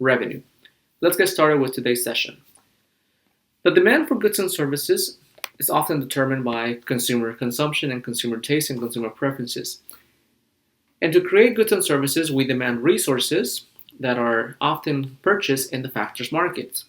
revenue. Let's get started with today's session. The demand for goods and services is often determined by consumer consumption and consumer taste and consumer preferences. And to create goods and services, we demand resources that are often purchased in the factors market.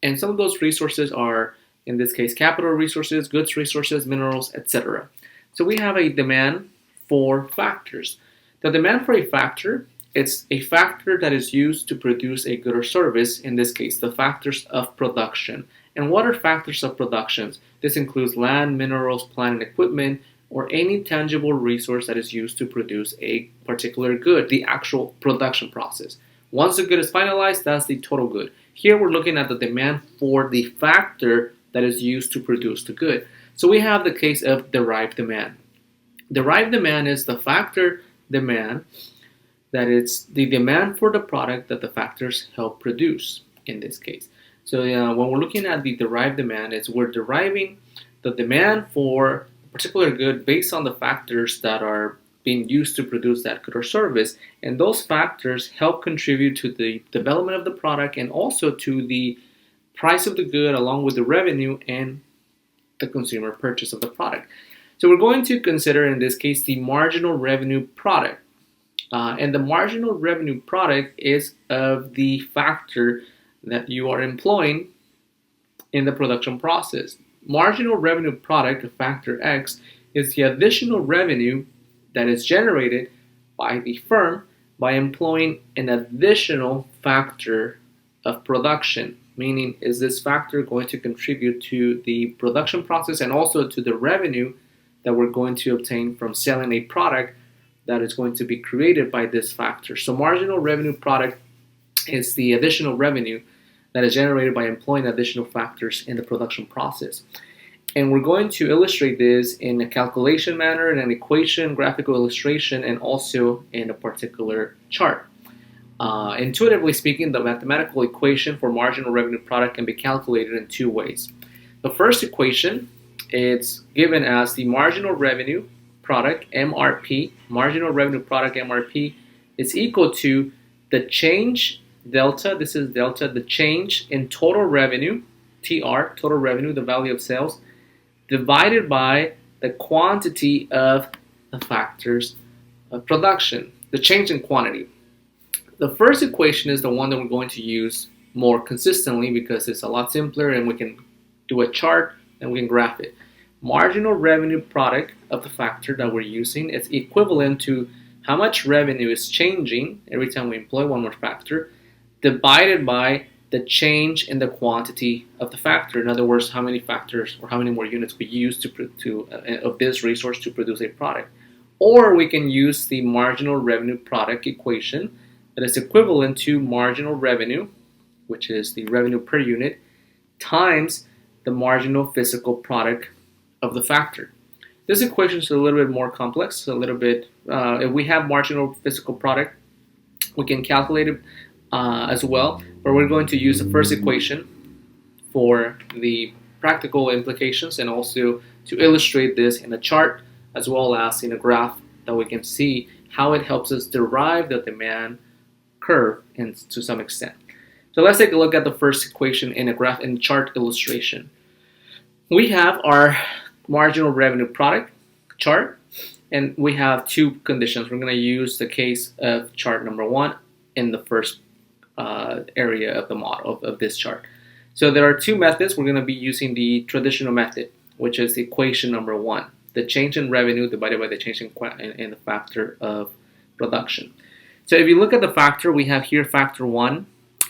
And some of those resources are, in this case, capital resources, goods resources, minerals, etc. So we have a demand for factors. The demand for a factor, it's a factor that is used to produce a good or service, in this case, the factors of production. And what are factors of production? This includes land, minerals, plant, and equipment, or any tangible resource that is used to produce a particular good, the actual production process. Once the good is finalized, that's the total good. Here we're looking at the demand for the factor that is used to produce the good. So we have the case of derived demand. Derived demand is the factor demand, that it's the demand for the product that the factors help produce in this case. So when we're looking at the derived demand, we're deriving the demand for a particular good based on the factors that are being used to produce that good or service, and those factors help contribute to the development of the product and also to the price of the good along with the revenue and the consumer purchase of the product. So we're going to consider in this case the marginal revenue product. And the marginal revenue product is of the factor that you are employing in the production process. Marginal revenue product, factor X, is the additional revenue that is generated by the firm by employing an additional factor of production. Meaning, is this factor going to contribute to the production process and also to the revenue that we're going to obtain from selling a product that is going to be created by this factor. So marginal revenue product is the additional revenue that is generated by employing additional factors in the production process. And we're going to illustrate this in a calculation manner, in an equation, graphical illustration, and also in a particular chart. Intuitively speaking, the mathematical equation for marginal revenue product can be calculated in two ways. The first equation, it's given as the marginal revenue product, MRP, marginal revenue product, MRP, is equal to the change, delta, this is delta, the change in total revenue, TR, total revenue, the value of sales, divided by the quantity of the factors of production, the change in quantity. The first equation is the one that we're going to use more consistently because it's a lot simpler and we can do a chart and we can graph it. Marginal revenue product of the factor that we're using is equivalent to how much revenue is changing every time we employ one more factor divided by the change in the quantity of the factor. In other words, how many factors or how many more units we use of this resource to produce a product. Or we can use the marginal revenue product equation that is equivalent to marginal revenue, which is the revenue per unit, times the marginal physical product of the factor. This equation is a little bit more complex, if we have marginal physical product, we can calculate it as well, but we're going to use the first equation for the practical implications and also to illustrate this in a chart as well as in a graph that we can see how it helps us derive the demand curve to some extent. So let's take a look at the first equation in a graph and chart illustration. We have our marginal revenue product chart, and we have two conditions. We're going to use the case of chart number one in the first area of the model of this chart. So there are two methods. We're going to be using the traditional method, which is equation number one, the change in revenue divided by the change in the factor of production. So if you look at the factor, we have here factor 1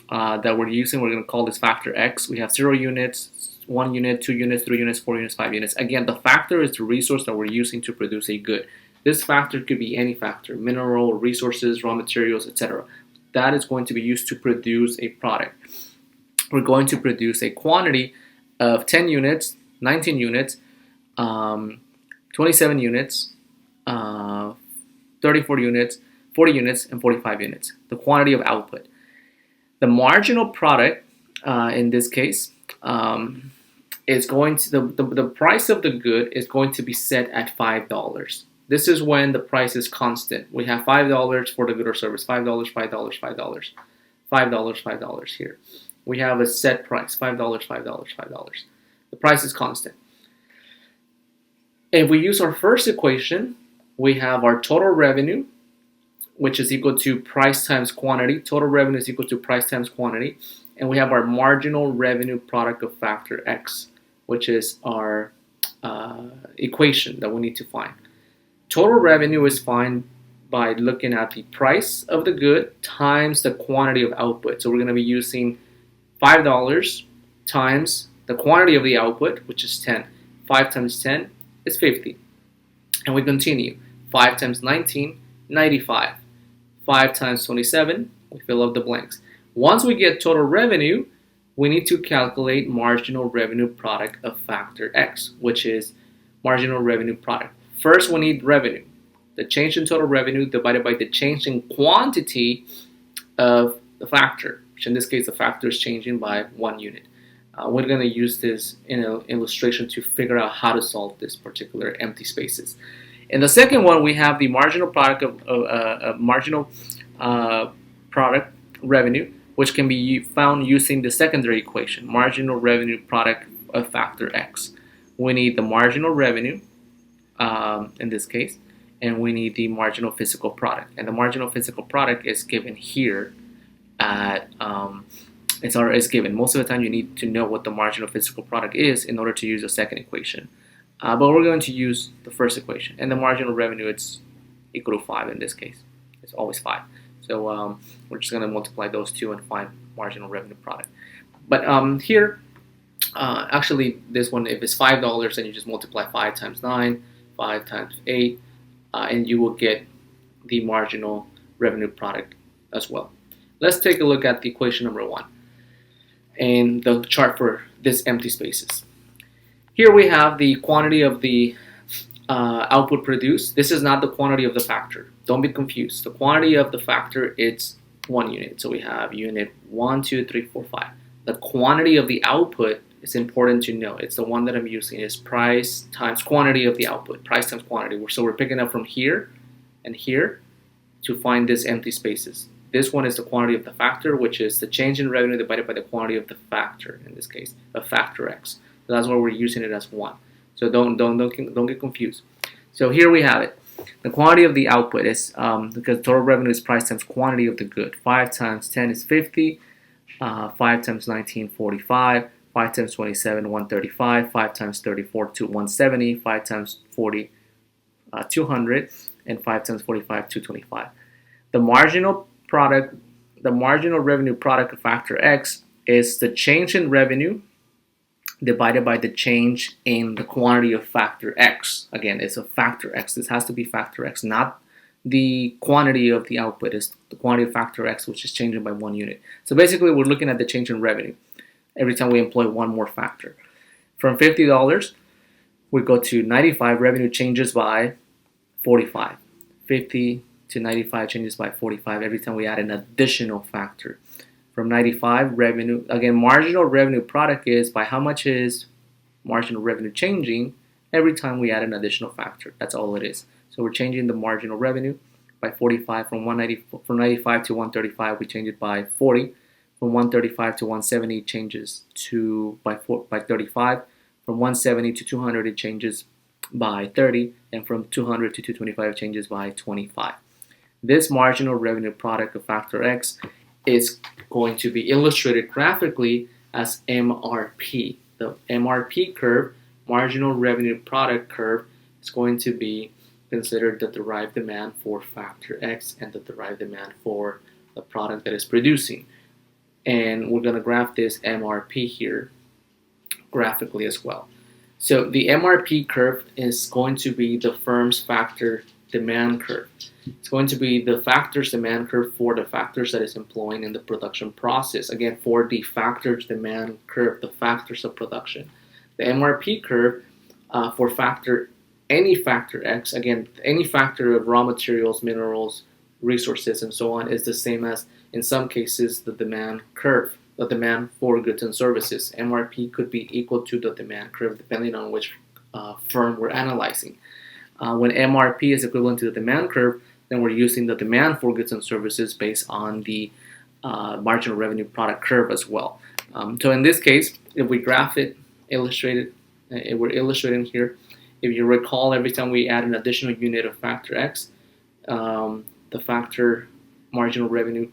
that we're using. We're going to call this factor X. We have 0 units, 1 unit, 2 units, 3 units, 4 units, 5 units. Again, the factor is the resource that we're using to produce a good. This factor could be any factor, mineral, resources, raw materials, etc. That is going to be used to produce a product. We're going to produce a quantity of 10 units, 19 units, 27 units, 34 units, 40 units, and 45 units, the quantity of output. The marginal product, in this case, is going to, the price of the good is going to be set at $5. This is when the price is constant. We have $5 for the good or service, $5, $5, $5, $5 here. We have a set price, $5, $5. The price is constant. If we use our first equation, we have our total revenue, which is equal to price times quantity. Total revenue is equal to price times quantity. And we have our marginal revenue product of factor X, which is our equation that we need to find. Total revenue is found by looking at the price of the good times the quantity of output. So we're going to be using $5 times the quantity of the output, which is 10. 5 times 10 is 50. And we continue. 5 times 19, 95. 5 times 27, we fill up the blanks. Once we get total revenue, we need to calculate marginal revenue product of factor X, which is marginal revenue product. First, we need revenue. The change in total revenue divided by the change in quantity of the factor, which in this case, the factor is changing by 1 unit. We're going to use this in an illustration to figure out how to solve this particular empty spaces. In the second one, we have the marginal product of marginal product revenue, which can be found using the secondary equation, marginal revenue product of factor X. We need the marginal revenue in this case, and we need the marginal physical product. And the marginal physical product is given here at it's given. Most of the time you need to know what the marginal physical product is in order to use the second equation. But we're going to use the first equation. And the marginal revenue, it's equal to 5 in this case. It's always 5. So we're just going to multiply those two and find marginal revenue product. But here, actually this one, if it's $5, then you just multiply 5 times 9, 5 times 8, and you will get the marginal revenue product as well. Let's take a look at the equation number 1 and the chart for this empty spaces. Here we have the quantity of the output produced. This is not the quantity of the factor. Don't be confused. The quantity of the factor, it's 1 unit. So we have unit 1, 2, 3, 4, 5. The quantity of the output is important to know. It's the one that I'm using. Is price times quantity of the output. Price times quantity. So we're picking up from here and here to find this empty spaces. This one is the quantity of the factor, which is the change in revenue divided by the quantity of the factor, in this case, of factor X. So that's why we're using it as 1. So don't get confused. So here we have it. The quantity of the output is, because total revenue is price times quantity of the good. 5 times 10 is 50. 5 times 19, 45. 5 times 27, 135. 5 times 34, 170. 5 times 40, 200. And 5 times 45, 225. The marginal revenue product of factor X is the change in revenue divided by the change in the quantity of factor X. Again, it's a factor X. This has to be factor X, not the quantity of the output. It's the quantity of factor X, which is changing by 1 unit. So basically, we're looking at the change in revenue every time we employ one more factor. From $50, we go to 95, revenue changes by 45. 50 to 95 changes by 45 every time we add an additional factor. From 95, revenue, again, marginal revenue product is by how much is marginal revenue changing every time we add an additional factor. That's all it is. So we're changing the marginal revenue by 45. From 95 to 135, we change it by 40. From 135 to 170, it changes by 35. From 170 to 200, it changes by 30. And from 200 to 225, it changes by 25. This marginal revenue product of factor X is going to be illustrated graphically as MRP. The MRP curve, marginal revenue product curve, is going to be considered the derived demand for factor X and the derived demand for the product that is producing. And we're going to graph this MRP here graphically as well. So the MRP curve is going to be the firm's factor demand curve. It's going to be the factors demand curve for the factors that is employing in the production process. Again, for the factors demand curve, the factors of production. The MRP curve for any factor X, again, any factor of raw materials, minerals, resources, and so on is the same as, in some cases, the demand curve, the demand for goods and services. MRP could be equal to the demand curve depending on which firm we're analyzing. When MRP is equivalent to the demand curve, then we're using the demand for goods and services based on the marginal revenue product curve as well. So in this case, if we graph it, if we're illustrating here, if you recall, every time we add an additional unit of factor X, the factor marginal revenue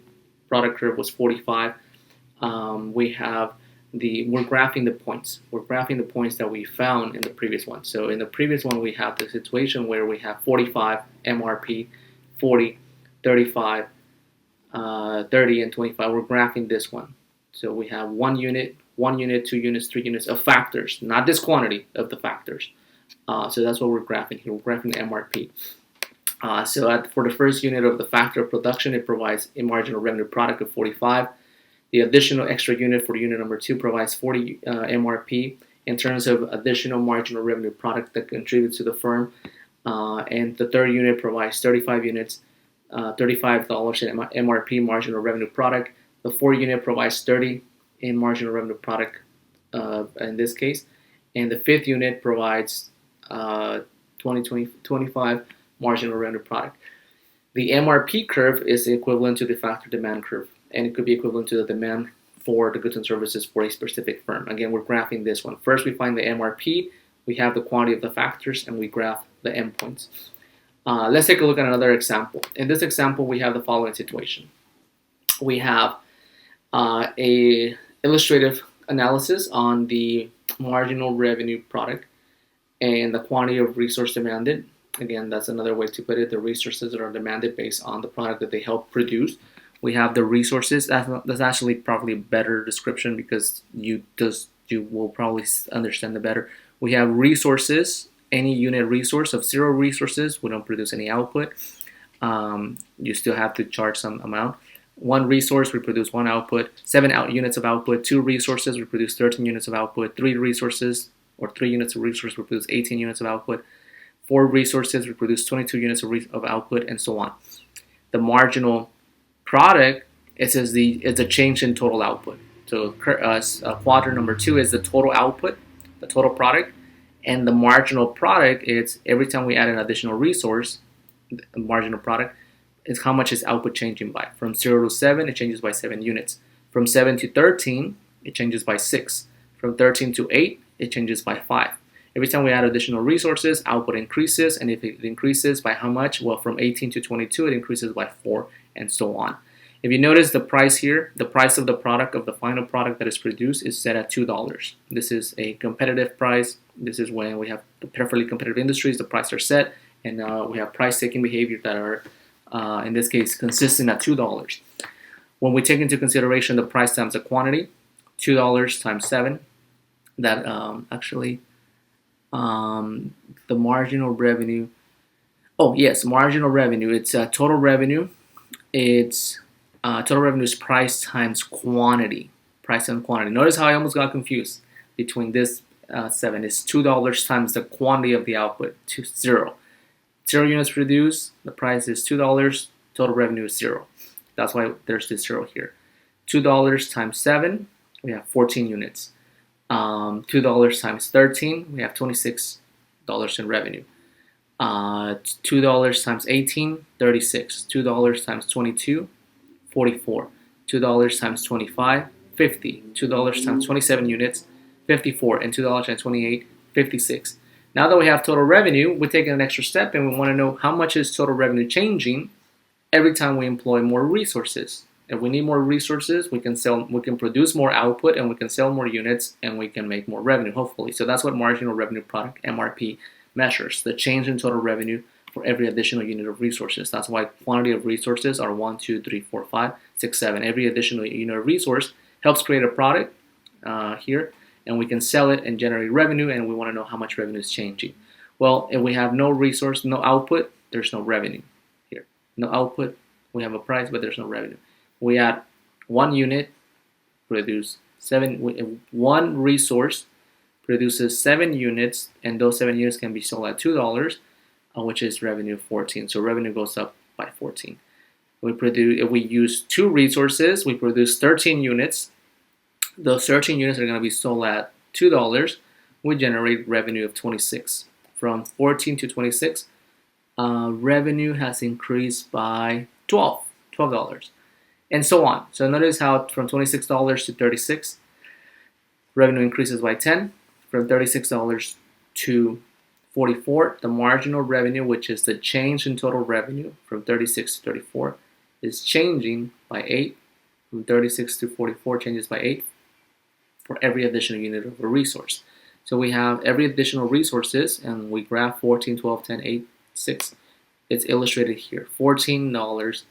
product curve was 45. We're graphing the points. We're graphing the points that we found in the previous one. So in the previous one, we have the situation where we have 45 MRP, 40, 35, 30, and 25. We're graphing this one. So we have 1 unit, 2 units, 3 units of factors, not this quantity of the factors. So that's what we're graphing here. We're graphing the MRP. For the first unit of the factor of production, it provides a marginal revenue product of 45. The additional extra unit for unit number 2 provides 40 MRP in terms of additional marginal revenue product that contributes to the firm. And the third unit provides 35 units, $35 in MRP marginal revenue product. The fourth unit provides 30 in marginal revenue product in this case. And the fifth unit provides 25 marginal revenue product. The MRP curve is equivalent to the factor demand curve, and it could be equivalent to the demand for the goods and services for a specific firm. Again, we're graphing this one. First, we find the MRP, we have the quantity of the factors, and we graph the endpoints. Let's take a look at another example. In this example, we have the following situation. We have a illustrative analysis on the marginal revenue product and the quantity of resource demanded. Again, that's another way to put it. The resources that are demanded based on the product that they help produce. We have the resources. That's actually probably a better description because you will probably understand it better. We have resources. Any unit resource of 0 resources, we don't produce any output. You still have to charge some amount. 1 resource, we produce 1 output. 7 units of output. 2 resources, we produce 13 units of output. 3 resources, or 3 units of resource, we produce 18 units of output. 4 resources, we produce 22 units of output, and so on. The marginal product, it's a change in total output. So quadrant number 2 is the total output, the total product, and the marginal product, it's every time we add an additional resource, the marginal product, is how much is output changing by. From 0 to 7, it changes by 7 units. From 7 to 13, it changes by 6. From 13 to 8, it changes by 5. Every time we add additional resources, output increases, and if it increases by how much? Well, from 18 to 22, it increases by 4, and so on. If you notice the price here, the price of the product, of the final product that is produced, is set at $2. This is a competitive price. This is when we have perfectly competitive industries, the prices are set, and we have price-taking behavior that are, in this case, consistent at $2. When we take into consideration the price times the quantity, $2 times 7, that the marginal revenue. Oh yes, marginal revenue. It's total revenue. It's total revenue is price times quantity. Price times quantity. Notice how I almost got confused between this 7. It's $2 times the quantity of the output to 0. 0 units produced. The price is $2. Total revenue is 0. That's why there's this 0 here. $2 times 7. We have 14 units. $2 times 13, we have $26 in revenue. $2 times 18, 36. $2 times 22, 44. $2 times 25, 50. $2 times 27 units, 54. And $2 times 28, 56. Now that we have total revenue, we're taking an extra step and we want to know how much is total revenue changing every time we employ more resources. If we need more resources, we can produce more output, and we can sell more units, and we can make more revenue, hopefully. So that's what marginal revenue product, MRP, measures, the change in total revenue for every additional unit of resources. That's why quantity of resources are 1, 2, 3, 4, 5, 6, 7. Every additional unit of resource helps create a product here, and we can sell it and generate revenue, and we want to know how much revenue is changing. Well, if we have no resource, no output, there's no revenue here. No output, we have a price, but there's no revenue. We add 1 unit, produce 7. 1 resource produces 7 units, and those 7 units can be sold at $2, which is revenue 14. So revenue goes up by 14. If we use 2 resources, we produce 13 units. Those 13 units are going to be sold at $2. We generate revenue of 26. From 14 to 26, revenue has increased by $12. and so on. So notice how from $26 to $36, revenue increases by 10. From $36 to $44, the marginal revenue, which is the change in total revenue from 36 to 34, is changing by 8. From 36 to 44 changes by 8 for every additional unit of a resource. So we have every additional resources, and we graph 14, 12, 10, 8, 6. It's illustrated here. $14, $12,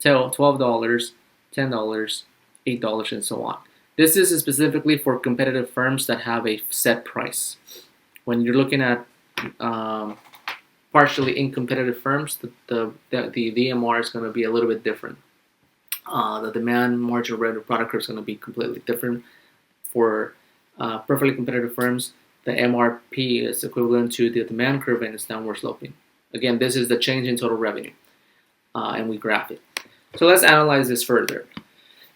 $10, $8, and so on. This is specifically for competitive firms that have a set price. When you're looking at partially uncompetitive firms, the DMR is going to be a little bit different. The demand marginal revenue product curve is going to be completely different. For perfectly competitive firms, the MRP is equivalent to the demand curve and it's downward sloping. Again, this is the change in total revenue, and we graph it. So let's analyze this further.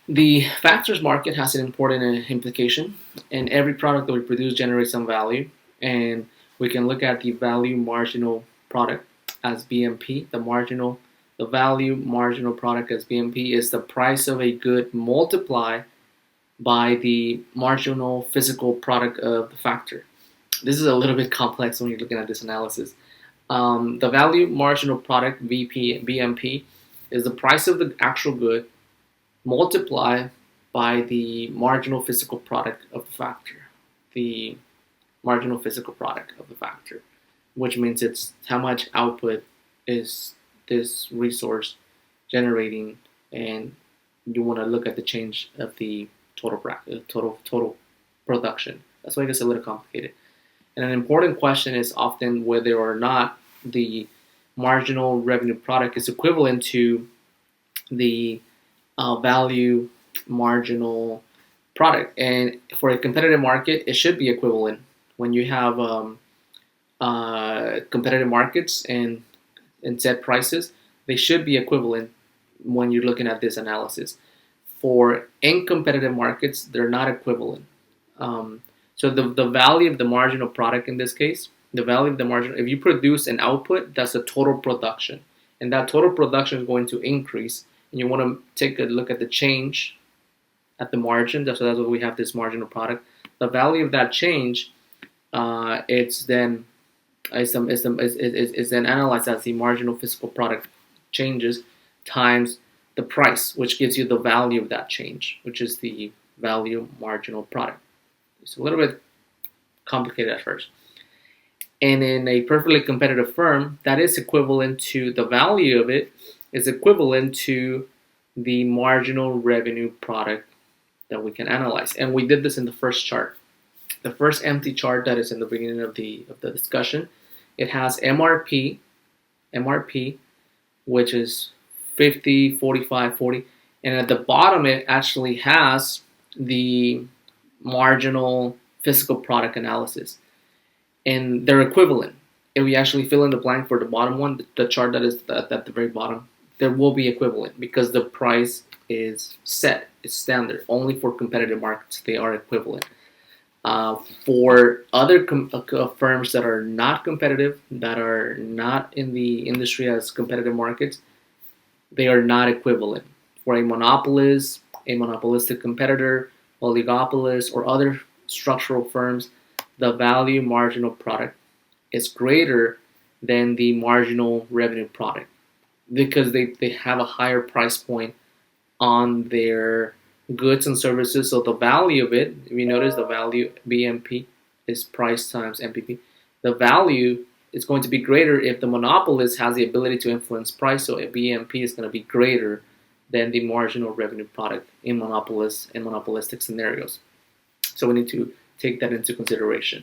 The factors market has an important implication, and every product that we produce generates some value, and we can look at the value marginal product as VMP. The value marginal product as VMP is the price of a good multiplied by the marginal physical product of the factor. This is a little bit complex when you're looking at this analysis. The value marginal product, VMP, is the price of the actual good multiplied by the marginal physical product of the factor. The marginal physical product of the factor, which means it's how much output is this resource generating, and you want to look at the change of the total production. That's why it gets a little complicated. And an important question is often whether or not the marginal revenue product is equivalent to the value marginal product. And for a competitive market, it should be equivalent. When you have competitive markets and set prices, they should be equivalent when you're looking at this analysis. For uncompetitive markets, they're not equivalent. So the value of the marginal product in this case, the value of the marginal, if you produce an output, that's the total production. And that total production is going to increase. And you want to take a look at the change at the margin. So that's why we have this marginal product. The value of that change, it's then analyzed as the marginal physical product changes times the price, which gives you the value of that change, which is the value marginal product. It's a little bit complicated at first. And in a perfectly competitive firm, that is equivalent to the value of it is equivalent to the marginal revenue product that we can analyze. And we did this in the first chart. The first empty chart that is in the beginning of the discussion, it has MRP, which is 50, 45, 40, and at the bottom it actually has the marginal physical product analysis, and they're equivalent. If we actually fill in the blank for the bottom one, the chart that is at the very bottom, there will be equivalent because the price is set, it's standard. Only for competitive markets they are equivalent. For other firms that are not competitive, that are not in the industry as competitive markets, they are not equivalent. For a monopolist, a monopolistic competitor, oligopolist, or other structural firms, the value marginal product is greater than the marginal revenue product because they have a higher price point on their goods and services. So the value of it, if you notice the value BMP is price times MPP, the value is going to be greater if the monopolist has the ability to influence price. So a BMP is going to be greater than the marginal revenue product in monopolistic scenarios. So we need to take that into consideration.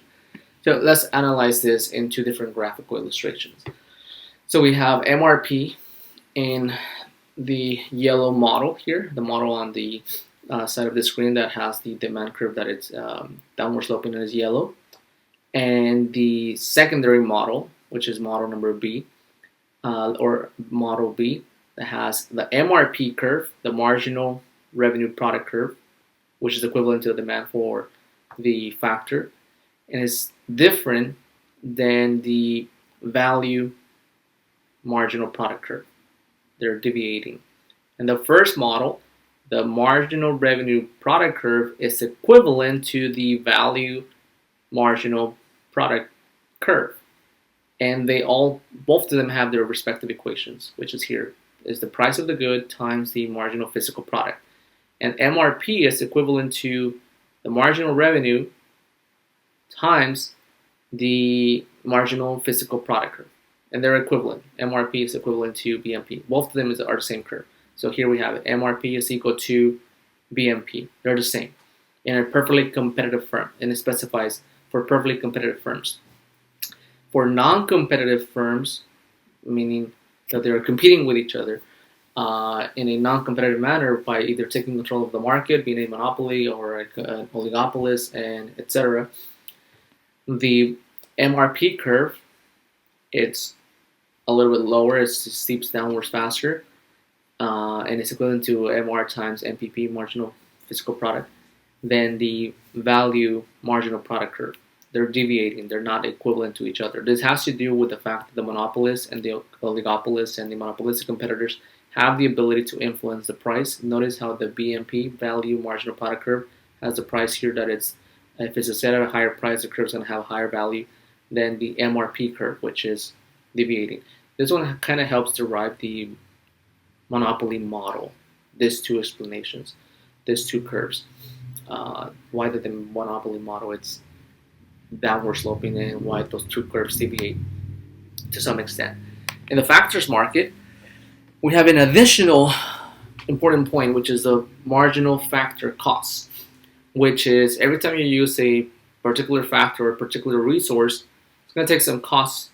So let's analyze this in two different graphical illustrations. So we have MRP in the yellow model here, the model on the side of the screen that has the demand curve that it's downward sloping and is yellow, and the secondary model, which is model number B, or model B, that has the MRP curve, the marginal revenue product curve, which is equivalent to the demand for the factor, and is different than the value marginal product curve. They're deviating. And the first model the marginal revenue product curve is equivalent to the value marginal product curve. And both of them have their respective equations, which is here, is the price of the good times the marginal physical product. And MRP is equivalent to the marginal revenue times the marginal physical product curve. And they're equivalent. MRP is equivalent to VMP. Both of them are the same curve. So here we have it. MRP is equal to VMP. They're the same in a perfectly competitive firm. And it specifies for perfectly competitive firms. For non-competitive firms, meaning that they're competing with each other in a non-competitive manner by either taking control of the market, being a monopoly or an oligopolist, and etc., the MRP curve, it's a little bit lower, it steeps downwards faster, and it's equivalent to MR times MPP, marginal physical product, than the value marginal product curve. They're deviating, they're not equivalent to each other. This has to do with the fact that the monopolists and the oligopolists and the monopolistic competitors have the ability to influence the price. Notice how the VMP, value marginal product curve, has the price here that if it's set at a higher price, the curve is going to have a higher value than the MRP curve, which is deviating. This one kind of helps derive the monopoly model, these two explanations, these two curves. Why the monopoly model, it's downward sloping, and why those two curves deviate to some extent. In the factors market, we have an additional important point, which is the marginal factor cost, which is every time you use a particular factor or a particular resource, it's going to take some costs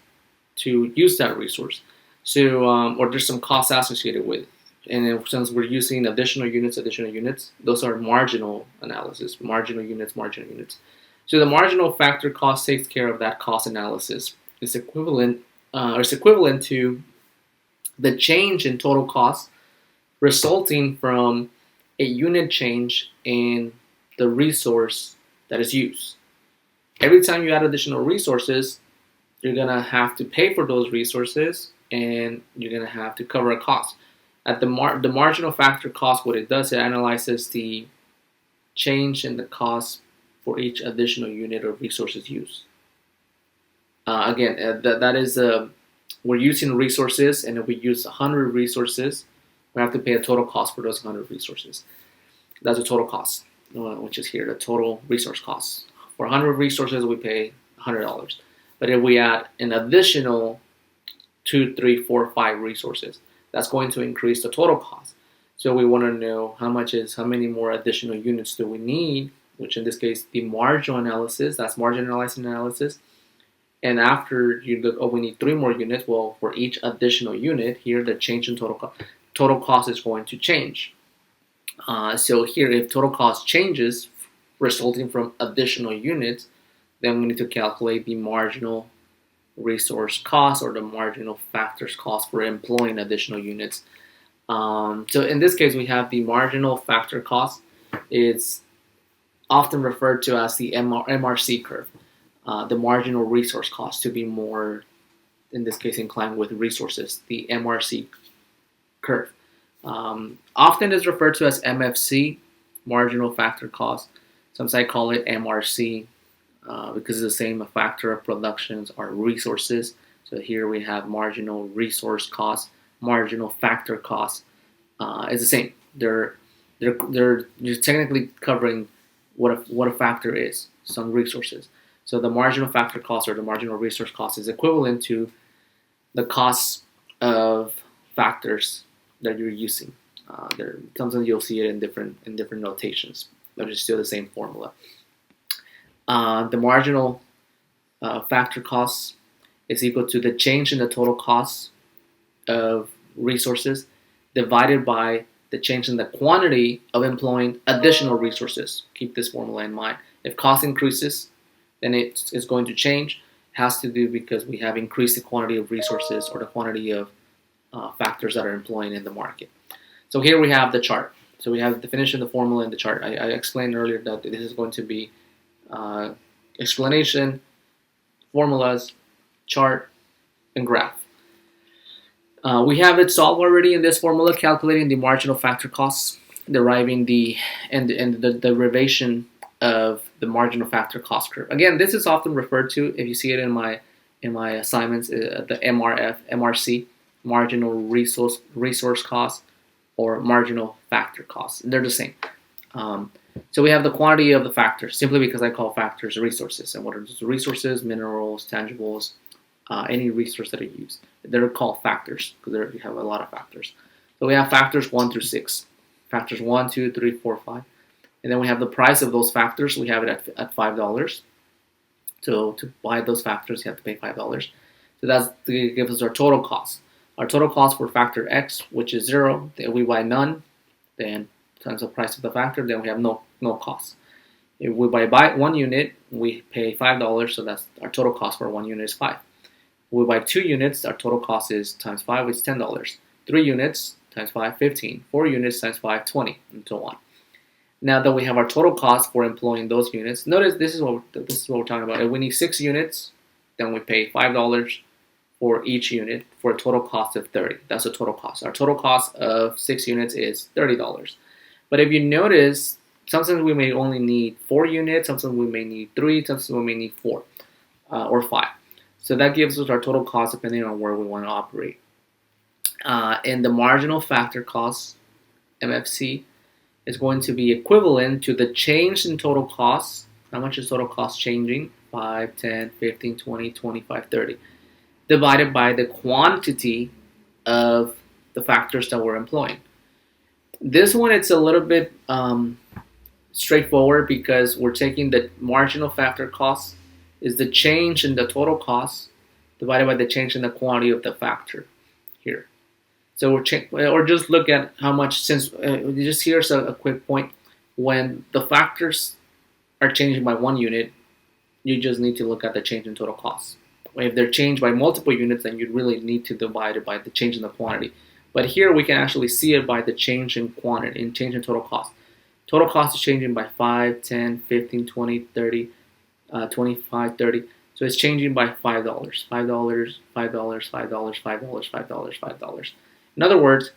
to use that resource. So, or there's some costs associated with it. And since we're using additional units, those are marginal analysis, marginal units. So the marginal factor cost takes care of that cost analysis. It's equivalent to the change in total cost resulting from a unit change in the resource that is used. Every time you add additional resources, you're gonna have to pay for those resources, and you're gonna have to cover a cost. At the marginal factor cost, what it does, it analyzes the change in the cost for each additional unit of resources used. That is, we're using resources, and if we use 100 resources, we have to pay a total cost for those 100 resources. That's the total cost, which is here, the total resource cost. For 100 resources, we pay $100. But if we add an additional 2, 3, 4, 5 resources, that's going to increase the total cost. So we want to know how many more additional units do we need, which in this case, the marginal analysis, that's marginalized analysis. And after you look, we need 3 more units. Well, for each additional unit, here the change in total cost is going to change. So here, if total cost changes resulting from additional units, then we need to calculate the marginal resource cost or the marginal factors cost for employing additional units. So in this case, we have the marginal factor cost. It's often referred to as the MRC curve, the marginal resource cost, to be more, in this case, inclined with resources, the MRC curve. Often is referred to as MFC, marginal factor cost. Sometimes I call it MRC because it's the same factor of productions are resources. So here we have marginal resource cost, marginal factor cost. It's the same. They're technically covering what a factor is, some resources. So the marginal factor cost or the marginal resource cost is equivalent to the cost of factors that you're using. Sometimes you'll see it in different notations, but it's still the same formula. The marginal factor cost is equal to the change in the total cost of resources divided by the change in the quantity of employing additional resources. Keep this formula in mind. If cost increases, then it's going to change. It has to do because we have increased the quantity of resources or the quantity of factors that are employing in the market. So here we have the chart. So we have the definition, the formula, and the chart. I explained earlier that this is going to be explanation, formulas, chart, and graph. We have it solved already in this formula, calculating the marginal factor costs. deriving the derivation of the marginal factor cost curve. Again, this is often referred to, if you see it in my assignments, the MRC, marginal resource cost, or marginal factor cost. They're the same. So we have the quantity of the factors, simply because I call factors resources. And what are those resources? Minerals, tangibles, any resource that I use. They're called factors because we have a lot of factors. So we have factors 1 through 6. Factors 1, 2, 3, 4, 5. And then we have the price of those factors. We have it at $5. So to buy those factors, you have to pay $5. So that gives us our total cost. Our total cost for factor X, which is 0, then we buy none, then times the price of the factor, then we have no cost. If we buy 1 unit, we pay $5, so that's our total cost for 1 unit is 5. If we buy 2 units, our total cost is times 5 is $10. 3 units times 5, 15. 4 units times 5, 20, and so on. Now that we have our total cost for employing those units, notice this is what we're talking about. If we need 6 units, then we pay $5 for each unit for a total cost of 30. That's the total cost. Our total cost of 6 units is $30. But if you notice, sometimes we may only need 4 units, sometimes we may need 3, sometimes we may need 4 or 5. So that gives us our total cost depending on where we want to operate. And the marginal factor cost, MFC, is going to be equivalent to the change in total cost. How much is total cost changing? 5, 10, 15, 20, 25, 30. Divided by the quantity of the factors that we're employing. This one, it's a little bit straightforward because we're taking the marginal factor cost is the change in the total cost divided by the change in the quantity of the factor here. So or just look at how much, since just here's a quick point. When the factors are changing by 1 unit, you just need to look at the change in total cost. If they're changed by multiple units, then you really need to divide it by the change in the quantity. But here we can actually see it by the change in quantity and change in total cost. Total cost is changing by 5, 10, 15, 20, 30, 25, 30. So it's changing by $5. $5, $5, $5, $5, $5, $5. In other words,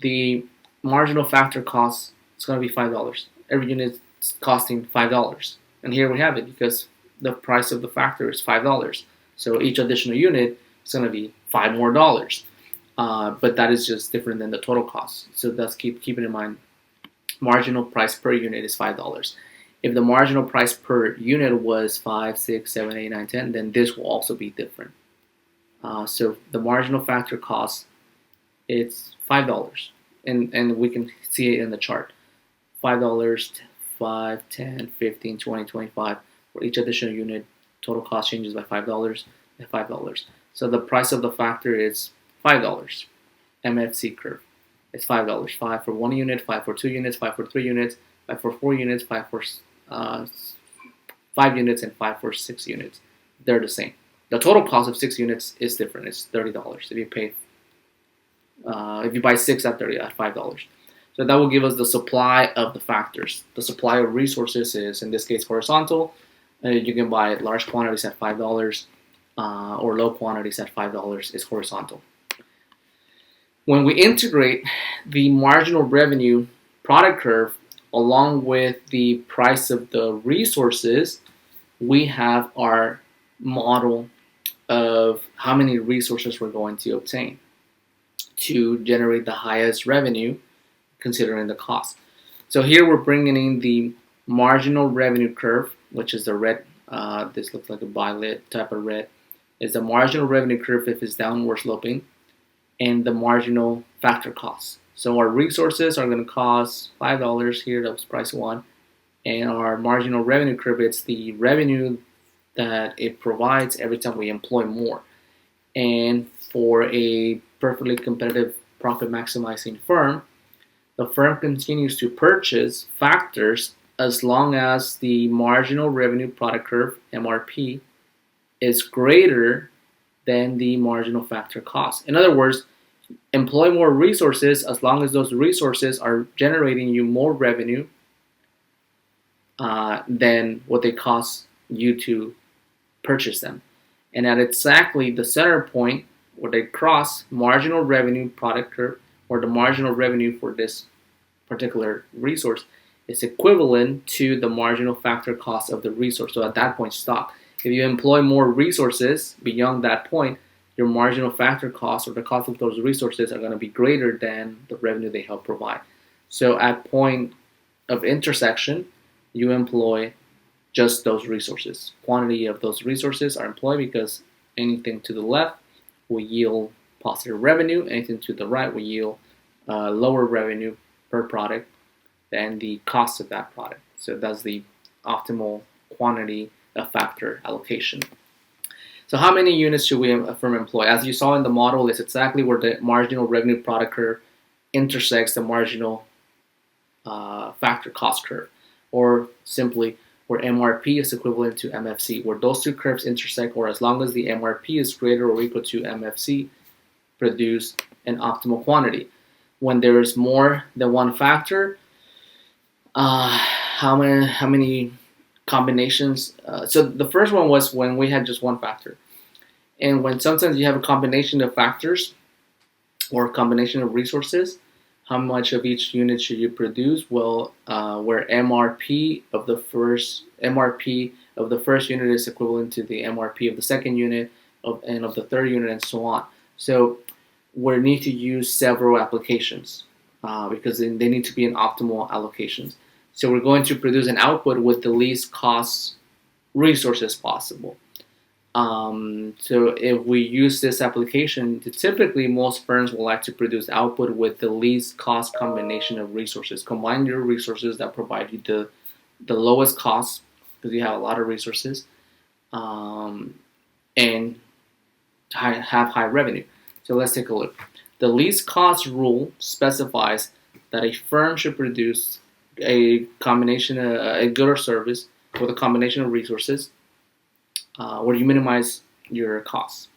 the marginal factor cost is going to be $5. Every unit is costing $5. And here we have it because the price of the factor is $5. So each additional unit is going to be $5 more. But that is just different than the total cost. So that's keep it in mind. Marginal price per unit is $5. If the marginal price per unit was 5, 6, 7, 8, 9, 10, then this will also be different. So the marginal factor cost, it's $5. And we can see it in the chart. $5, 5, 10, 15, 20, 25. For each additional unit, total cost changes by $5 and $5. So the price of the factor is $5. MFC curve. It's $5. 5 for 1 unit, 5 for 2 units, 5 for 3 units, 5 for 4 units, 5 for 5 units, and 5 for 6 units. They're the same. The total cost of 6 units is different. It's $30. If you buy 6 at $5. So that will give us the supply of the factors. The supply of resources is, in this case, horizontal. You can buy large quantities at $5 or low quantities at $5 is horizontal. When we integrate the marginal revenue product curve along with the price of the resources, we have our model of how many resources we're going to obtain to generate the highest revenue considering the cost. So here we're bringing in the marginal revenue curve, which is the red. This looks like a violet type of red. Is the marginal revenue curve if it's downward sloping, and the marginal factor cost. So our resources are going to cost $5 here. That was price 1, and our marginal revenue curve, it's the revenue that it provides every time we employ more. And for a perfectly competitive profit maximizing firm, the firm continues to purchase factors as long as the marginal revenue product curve, MRP, is greater than the marginal factor cost. In other words, employ more resources as long as those resources are generating you more revenue than what they cost you to purchase them. And at exactly the center point where they cross marginal revenue product curve, or the marginal revenue for this particular resource is equivalent to the marginal factor cost of the resource. So at that point, stop. If you employ more resources beyond that point, your marginal factor cost or the cost of those resources are going to be greater than the revenue they help provide. So at point of intersection, you employ just those resources. Quantity of those resources are employed because anything to the left will yield positive revenue, anything to the right will yield lower revenue per product than the cost of that product. So that's the optimal quantity of factor allocation. So how many units should a firm employ? As you saw in the model, it's exactly where the marginal revenue product curve intersects the marginal factor cost curve, or simply where MRP is equivalent to MFC, where those two curves intersect, or as long as the MRP is greater or equal to MFC, produce an optimal quantity. When there is more than one factor, how many combinations? So the first one was when we had just one factor. And when sometimes you have a combination of factors or a combination of resources, how much of each unit should you produce? Well, where MRP of the first unit is equivalent to the MRP of the second unit and of the third unit, and so on. So we need to use several applications because they need to be in optimal allocations. So we're going to produce an output with the least cost resources possible. So if we use this application, typically most firms will like to produce output with the least cost combination of resources. Combine your resources that provide you the lowest cost, because you have a lot of resources, and have high revenue. So let's take a look. The least cost rule specifies that a firm should produce a combination, a good or service with a combination of resources where you minimize your costs.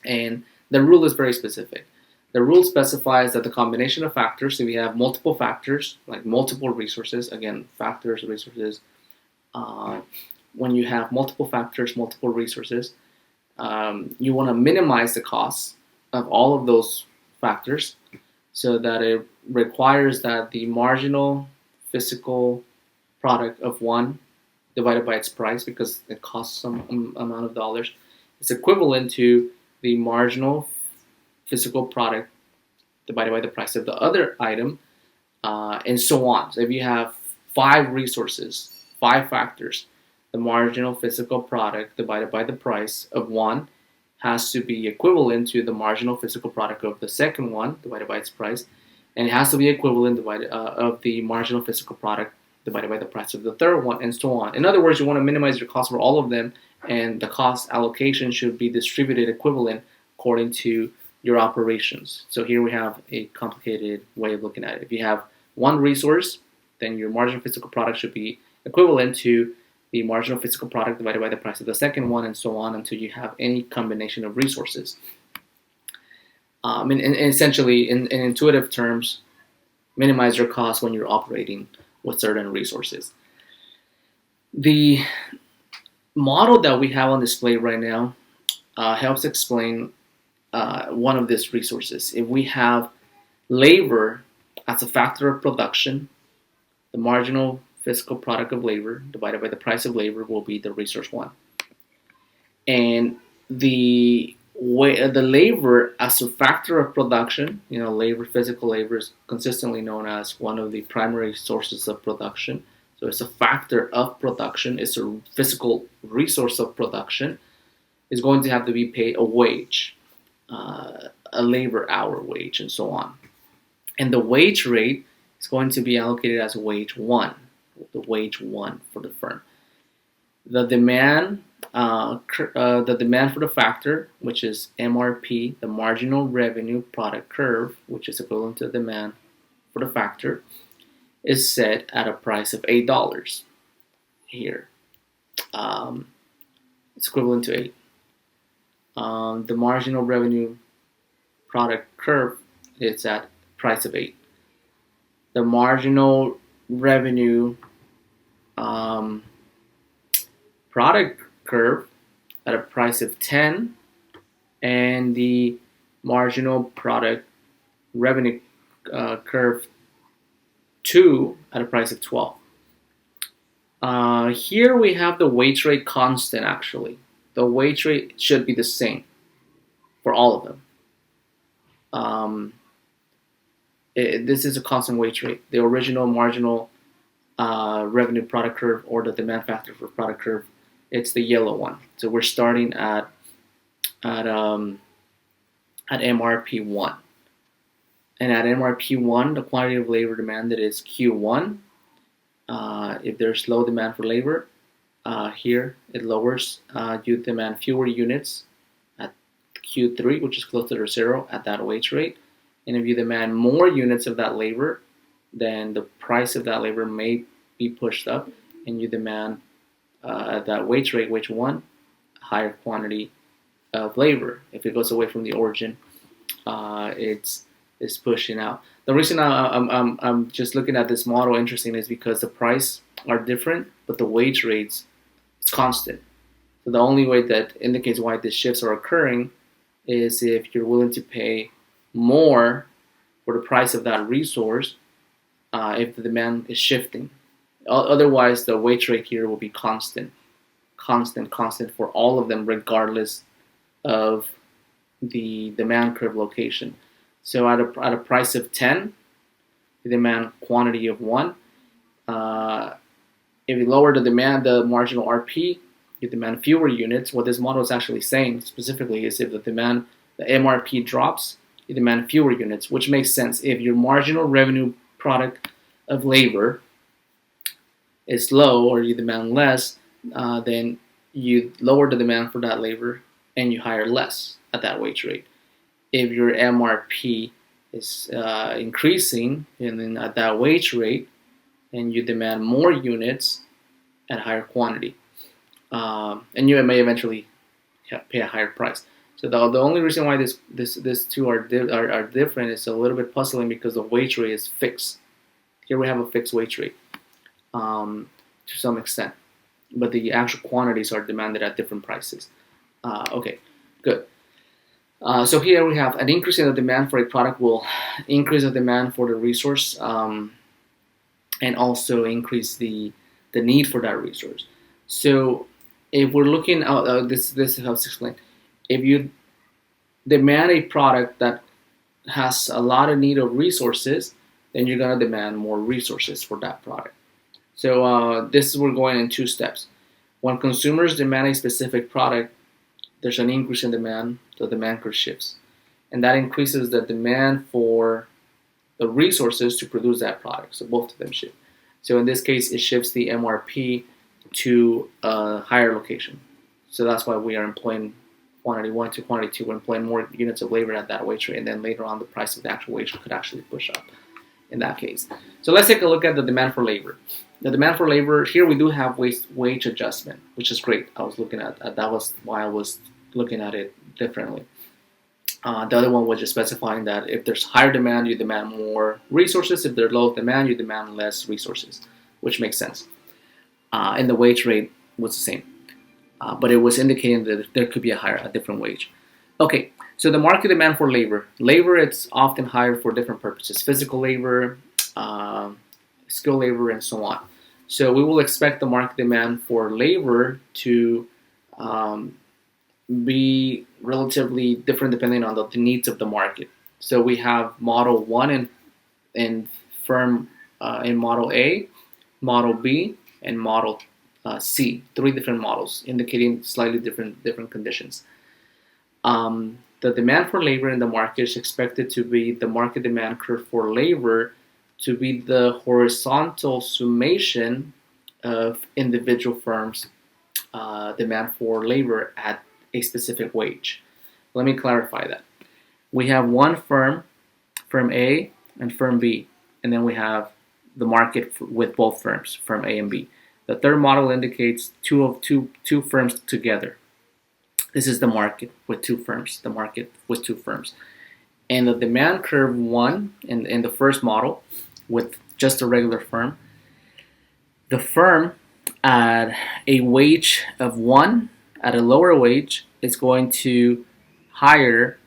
And the rule is very specific. The rule specifies that the combination of factors, so we have multiple factors, like multiple resources, again, factors, resources. When you have multiple factors, multiple resources, you want to minimize the costs of all of those factors so that it requires that the marginal physical product of one divided by its price, because it costs some amount of dollars, is equivalent to the marginal physical product divided by the price of the other item, and so on. So if you have 5 resources, 5 factors, the marginal physical product divided by the price of one has to be equivalent to the marginal physical product of the second one divided by its price, and it has to be equivalent of the marginal physical product divided by the price of the third one, and so on. In other words, you want to minimize your cost for all of them, and the cost allocation should be distributed equivalent according to your operations. So here we have a complicated way of looking at it. If you have one resource, then your marginal physical product should be equivalent to the marginal physical product divided by the price of the second one, and so on until you have any combination of resources. And essentially, in intuitive terms, minimize your costs when you're operating with certain resources. The model that we have on display right now helps explain one of these resources. If we have labor as a factor of production, the marginal physical product of labor divided by the price of labor will be the resource one. And the labor as a factor of production, physical labor is consistently known as one of the primary sources of production. So it's a factor of production, it's a physical resource of production, is going to have to be paid a wage, a labor hour wage, and so on. And the wage rate is going to be allocated as wage one, the wage one for the firm. The demand for the factor, which is MRP, the marginal revenue product curve, which is equivalent to demand for the factor, is set at a price of $8 here. It's equivalent to 8. The marginal revenue product curve is at price of 8. The marginal revenue product curve at a price of 10, and the marginal product revenue curve 2 at a price of 12. Here we have the wage rate constant actually. The wage rate should be the same for all of them. This is a constant wage rate. The original marginal revenue product curve, or the demand factor for product curve, it's the yellow one. So we're starting at MRP1. And at MRP1, the quantity of labor demanded is Q1. If there's low demand for labor, here it lowers. You demand fewer units at Q3, which is closer to 0 at that wage rate. And if you demand more units of that labor, then the price of that labor may be pushed up, and you demand at that wage rate, wage 1, a higher quantity of labor. If it goes away from the origin, it's pushing out. The reason I'm just looking at this model interesting is because the price are different, but the wage rates is constant. So the only way that indicates why these shifts are occurring is if you're willing to pay more for the price of that resource if the demand is shifting. Otherwise, the wage rate here will be constant for all of them, regardless of the demand curve location. So at a price of 10, you demand quantity of 1. If you lower the demand, the marginal RP, you demand fewer units. What this model is actually saying specifically is if the MRP drops, you demand fewer units, which makes sense. If your marginal revenue product of labor is low, or you demand less, then you lower the demand for that labor and you hire less at that wage rate. If your MRP is increasing and then at that wage rate, and you demand more units at higher quantity, and you may eventually pay a higher price. So the only reason why these two are different is a little bit puzzling, because the wage rate is fixed. Here we have a fixed wage rate to some extent, but the actual quantities are demanded at different prices. Okay, good. So here we have an increase in the demand for a product will increase the demand for the resource, and also increase the need for that resource. So if we're looking at this helps explain. If you demand a product that has a lot of need of resources, then you're going to demand more resources for that product. So we're going in 2 steps. When consumers demand a specific product, there's an increase in demand, the demand curve shifts. And that increases the demand for the resources to produce that product. So both of them shift. So in this case, it shifts the MRP to a higher location. So that's why we are employing quantity 1 to quantity 2. We're employing more units of labor at that wage rate, and then later on the price of the actual wage could actually push up in that case. So let's take a look at the demand for labor. The demand for labor, here we do have wage adjustment, which is great. I was looking at that was why I was looking at it differently. The other one was just specifying that if there's higher demand, you demand more resources. If there's low demand, you demand less resources, which makes sense. And the wage rate was the same, but it was indicating that there could be a different wage. Okay, so the market demand for labor. Labor, it's often hired for different purposes: physical labor, skilled labor, and so on. So we will expect the market demand for labor to be relatively different depending on the needs of the market. So we have Model 1 in firm in Model A, Model B, and Model C. 3 different models indicating slightly different conditions. The demand for labor in the market is expected to be the market demand curve for labor to be the horizontal summation of individual firms' demand for labor at a specific wage. Let me clarify that. We have one firm, Firm A and Firm B, and then we have the market with both firms, Firm A and B. The third model indicates two firms together. This is the market with 2 firms, the market with 2 firms. And the demand curve 1 in the first model with just a regular firm, the firm at a wage of 1, at a lower wage, is going to hire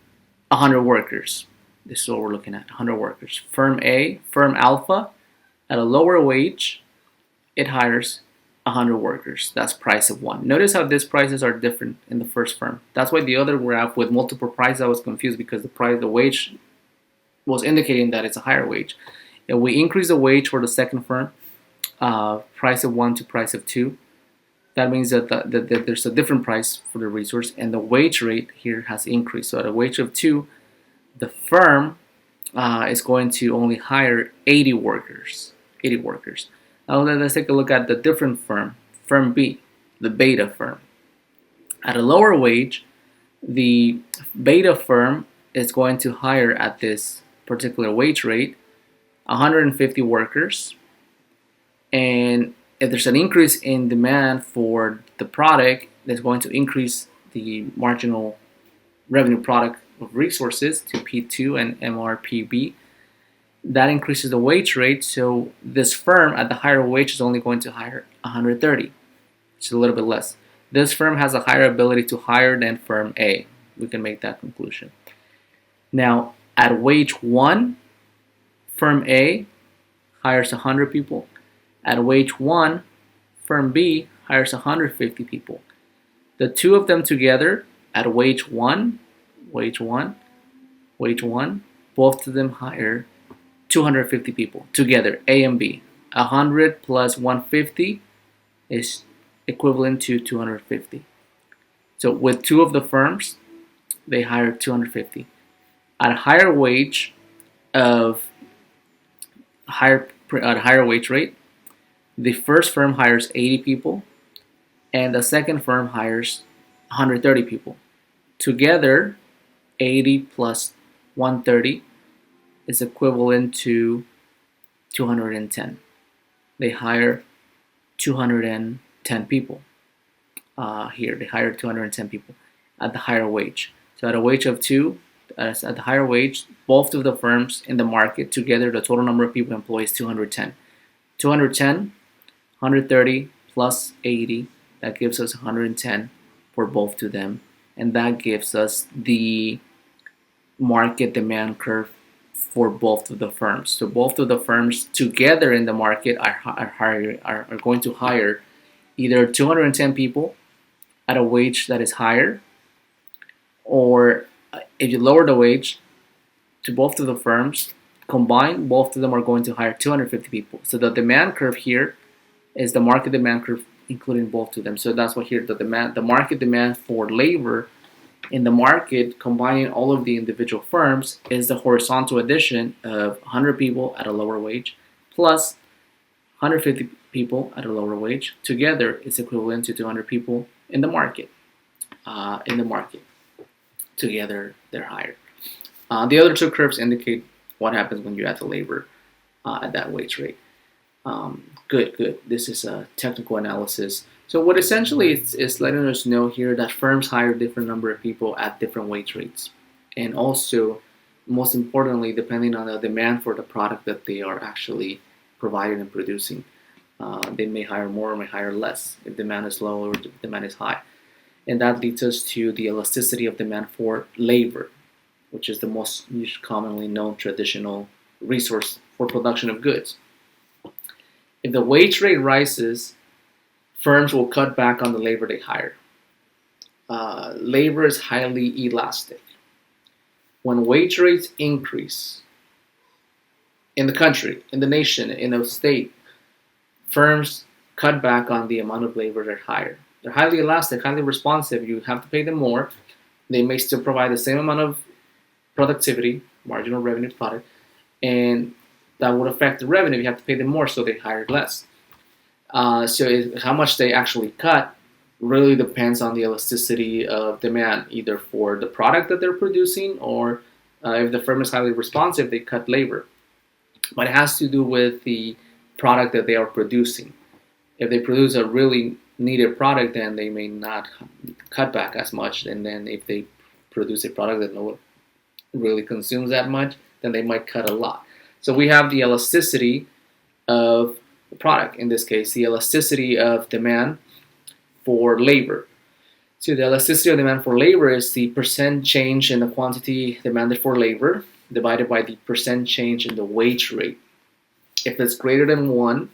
100 workers. This is what we're looking at, 100 workers. Firm A, Firm Alpha, At a lower wage, it hires 100 workers. That's price of 1. Notice how these prices are different in the first firm. That's why the other graph with multiple prices, I was confused because the wage was indicating that it's a higher wage. If we increase the wage for the second firm, price of 1 to price of 2, that means that there's a different price for the resource, and the wage rate here has increased. So at a wage of 2, the firm is going to only hire 80 workers. 80 workers. Now let's take a look at the different firm, firm B, the beta firm. At a lower wage, the beta firm is going to hire at this particular wage rate 150 workers, and if there's an increase in demand for the product, that's going to increase the marginal revenue product of resources to P2 and MRPB. That increases the wage rate, so this firm at the higher wage is only going to hire 130, which is a little bit less. This firm has a higher ability to hire than firm A. We can make that conclusion. Now, at wage 1, firm A hires 100 people. At wage 1, firm B hires 150 people. The two of them together at wage 1, both of them hire 250 people together, A and B. 100 plus 150 is equivalent to 250. So with two of the firms, they hire 250. At a higher wage at a higher wage rate, the first firm hires 80 people, and the second firm hires 130 people. Together, 80 plus 130 is equivalent to 210. They hire 210 people. Here, they hire 210 people at the higher wage. So at a wage of 2, at the higher wage, both of the firms in the market together, the total number of people employed is 210. 210, 130 plus 80, that gives us 110 for both of them, and that gives us the market demand curve for both of the firms. So both of the firms together in the market are going to hire either 210 people at a wage that is higher, or if you lower the wage to both of the firms combined, both of them are going to hire 250 people. So the demand curve here is the market demand curve including both of them. So that's what here the market demand for labor in the market, combining all of the individual firms, is the horizontal addition of 100 people at a lower wage plus 150 people at a lower wage. Together, it's equivalent to 200 people in the market. Together, they're higher. The other two curves indicate what happens when you add the labor at that wage rate. Good. This is a technical analysis. So what essentially is letting us know here that firms hire different number of people at different wage rates. And also, most importantly, depending on the demand for the product that they are actually providing and producing. They may hire more or may hire less if demand is low or demand is high. And that leads us to the elasticity of demand for labor, which is the most commonly known traditional resource for production of goods. If the wage rate rises, firms will cut back on the labor they hire. Labor is highly elastic. When wage rates increase in the country, in the nation, in a state, firms cut back on the amount of labor they hire. They're highly elastic, highly responsive. You have to pay them more. They may still provide the same amount of productivity, marginal revenue product, and that would affect the revenue. You have to pay them more, so they hire less. So how much they actually cut really depends on the elasticity of demand, either for the product that they're producing, or if the firm is highly responsive, they cut labor. But it has to do with the product that they are producing. If they produce a really needed product, then they may not cut back as much. And then if they produce a product that no one really consumes that much, then they might cut a lot. So we have the elasticity of the product, in this case, the elasticity of demand for labor. So the elasticity of demand for labor is the percent change in the quantity demanded for labor divided by the percent change in the wage rate. If it's greater than 1,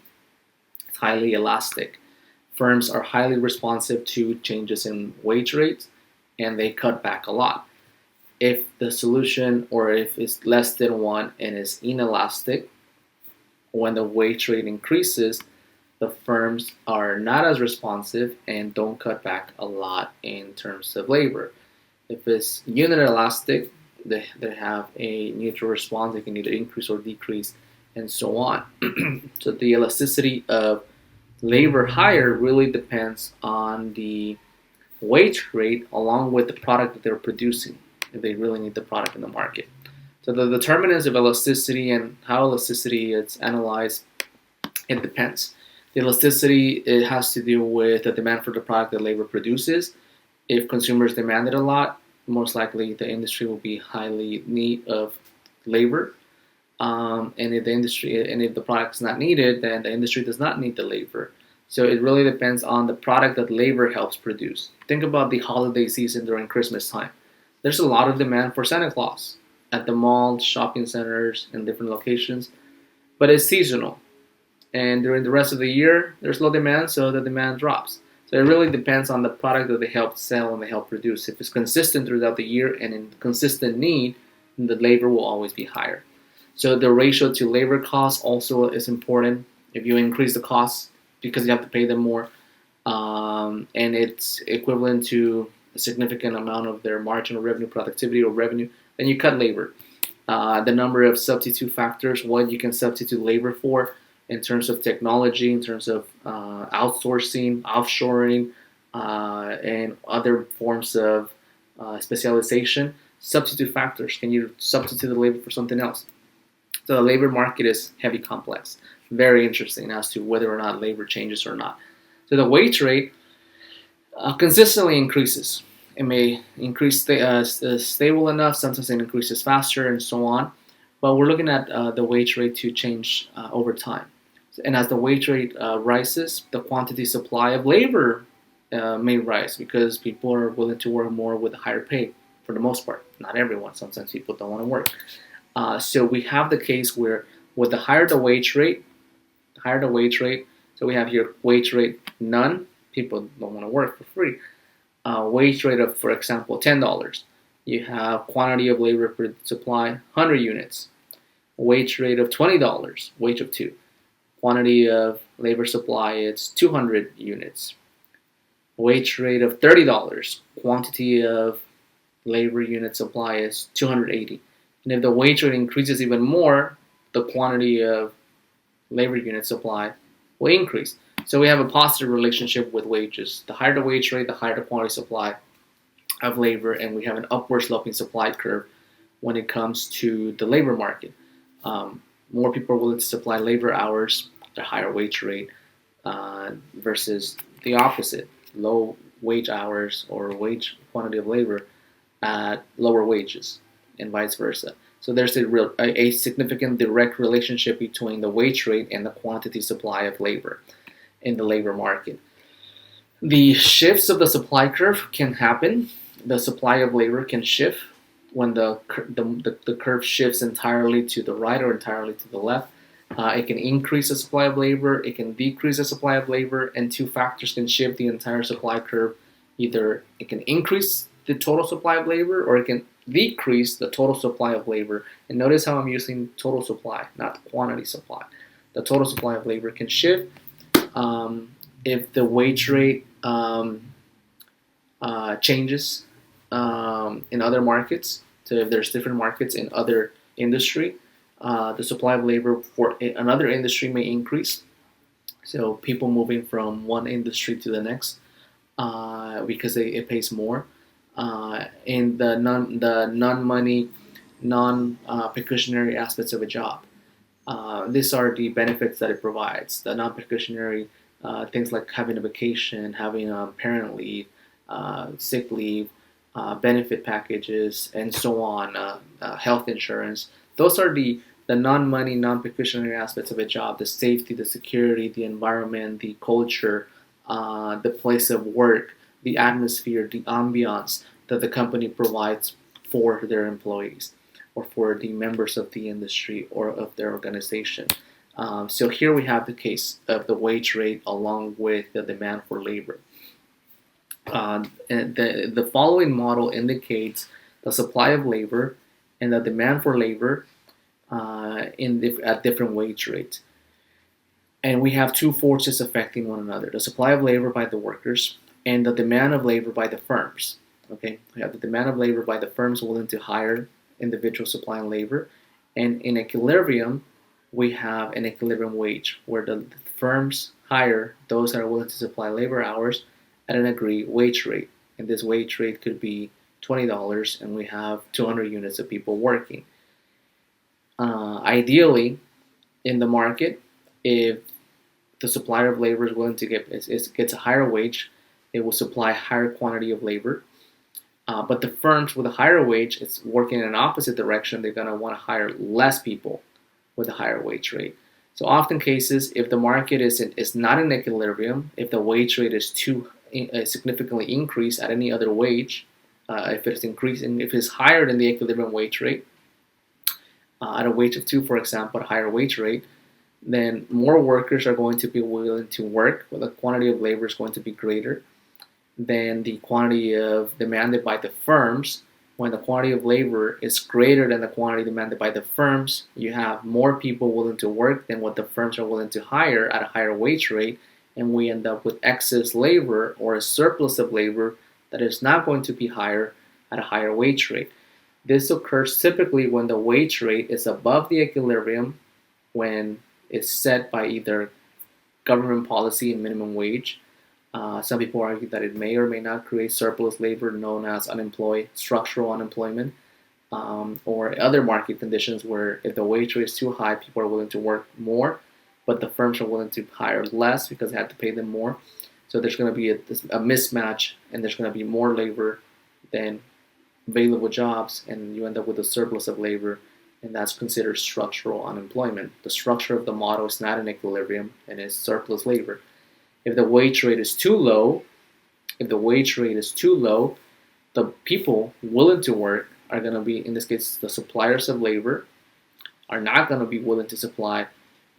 it's highly elastic. Firms are highly responsive to changes in wage rates, and they cut back a lot. If the solution, or if it's less than 1 and is inelastic, when the wage rate increases, the firms are not as responsive and don't cut back a lot in terms of labor. If it's unit elastic, they have a neutral response. They can either increase or decrease, and so on. So the elasticity of labor hire really depends on the wage rate along with the product that they're producing, if they really need the product in the market. So the determinants of elasticity and how elasticity is analyzed, it depends. The elasticity, it has to do with the demand for the product that labor produces. If consumers demand it a lot, most likely the industry will be highly in need of labor. And if the product is not needed, then the industry does not need the labor. So it really depends on the product that labor helps produce. Think about the holiday season during Christmas time. There's a lot of demand for Santa Claus at the malls, shopping centers, and different locations, but it's seasonal. And during the rest of the year, there's low demand, so the demand drops. So it really depends on the product that they help sell and they help produce. If it's consistent throughout the year and in consistent need, then the labor will always be higher. So the ratio to labor costs also is important. If you increase the costs because you have to pay them more, and it's equivalent to a significant amount of their marginal revenue, productivity, or revenue, then you cut labor. The number of substitute factors, what you can substitute labor for in terms of technology, in terms of outsourcing, offshoring, and other forms of specialization. Substitute factors. Can you substitute the labor for something else? So the labor market is heavy complex. Very interesting as to whether or not labor changes or not. So the wage rate consistently increases. It may increase stable enough, sometimes it increases faster, and so on. But we're looking at the wage rate to change over time. And as the wage rate rises, the quantity supply of labor may rise because people are willing to work more with a higher pay for the most part. Not everyone. Sometimes people don't want to work. So we have the case where with the higher the wage rate, so we have here wage rate none, people don't want to work for free. Wage rate of, for example, $10. You have quantity of labor per supply, 100 units. Wage rate of $20, wage of 2. Quantity of labor supply, it's 200 units. Wage rate of $30, quantity of labor unit supply is 280. And if the wage rate increases even more, the quantity of labor unit supply will increase. So we have a positive relationship with wages. The higher the wage rate, the higher the quantity supply of labor, and we have an upward sloping supply curve when it comes to the labor market. More people are willing to supply labor hours at a higher wage rate versus the opposite, low wage hours or wage quantity of labor at lower wages, and vice versa. So there's a significant direct relationship between the wage rate and the quantity supply of labor in the labor market. The shifts of the supply curve can happen. The supply of labor can shift when the curve shifts entirely to the right or entirely to the left. It can increase the supply of labor, it can decrease the supply of labor, and two factors can shift the entire supply curve. Either it can increase the total supply of labor or it can decrease the total supply of labor. And notice how I'm using total supply, not quantity supply. The total supply of labor can shift if the wage rate changes in other markets. So if there's different markets in other industry, the supply of labor for another industry may increase. So people moving from one industry to the next because it pays more. In the non-money, non-pecuniary aspects of a job. These are the benefits that it provides. The non-pecuniary things like having a vacation, having a parent leave, sick leave, benefit packages, and so on, health insurance. Those are the non-money, non-pecuniary aspects of a job: the safety, the security, the environment, the culture, the place of work, the atmosphere, the ambiance that the company provides for their employees or for the members of the industry or of their organization. So here we have the case of the wage rate along with the demand for labor. And the following model indicates the supply of labor and the demand for labor at different wage rates. And we have two forces affecting one another: the supply of labor by the workers and the demand of labor by the firms. Okay, we have the demand of labor by the firms willing to hire individuals supplying labor, and in equilibrium, we have an equilibrium wage where the firms hire those that are willing to supply labor hours at an agreed wage rate. And this wage rate could be $20, and we have 200 units of people working. Ideally, in the market, if the supplier of labor is willing to gets a higher wage, it will supply higher quantity of labor. But the firms with a higher wage, it's working in an opposite direction. They're going to want to hire less people with a higher wage rate. So often cases, if the market is not in equilibrium, if the wage rate is too significantly increased at any other wage, if it's higher than the equilibrium wage rate, at a wage of 2, for example, at a higher wage rate, then more workers are going to be willing to work, but the quantity of labor is going to be greater than the quantity of demanded by the firms. When the quantity of labor is greater than the quantity demanded by the firms, you have more people willing to work than what the firms are willing to hire at a higher wage rate, and we end up with excess labor or a surplus of labor that is not going to be higher at a higher wage rate. This occurs typically when the wage rate is above the equilibrium, when it's set by either government policy and minimum wage. Some people argue that it may or may not create surplus labor known as structural unemployment, or other market conditions where if the wage rate is too high, people are willing to work more, but the firms are willing to hire less because they have to pay them more. So there's going to be a mismatch, and there's going to be more labor than available jobs, and you end up with a surplus of labor, and that's considered structural unemployment. The structure of the model is not in equilibrium and is surplus labor. If the wage rate is too low, the people willing to work are going to be, in this case, the suppliers of labor, are not going to be willing to supply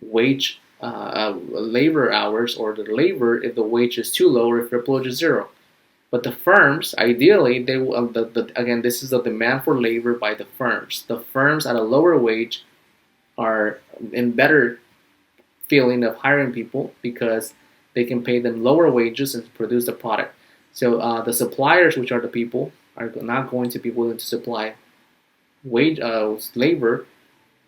labor hours or the labor if the wage is too low or if it approaches zero. But the firms, ideally, they will. Again, this is the demand for labor by the firms. The firms at a lower wage are in better feeling of hiring people because they can pay them lower wages and produce the product. So the suppliers, which are the people, are not going to be willing to supply labor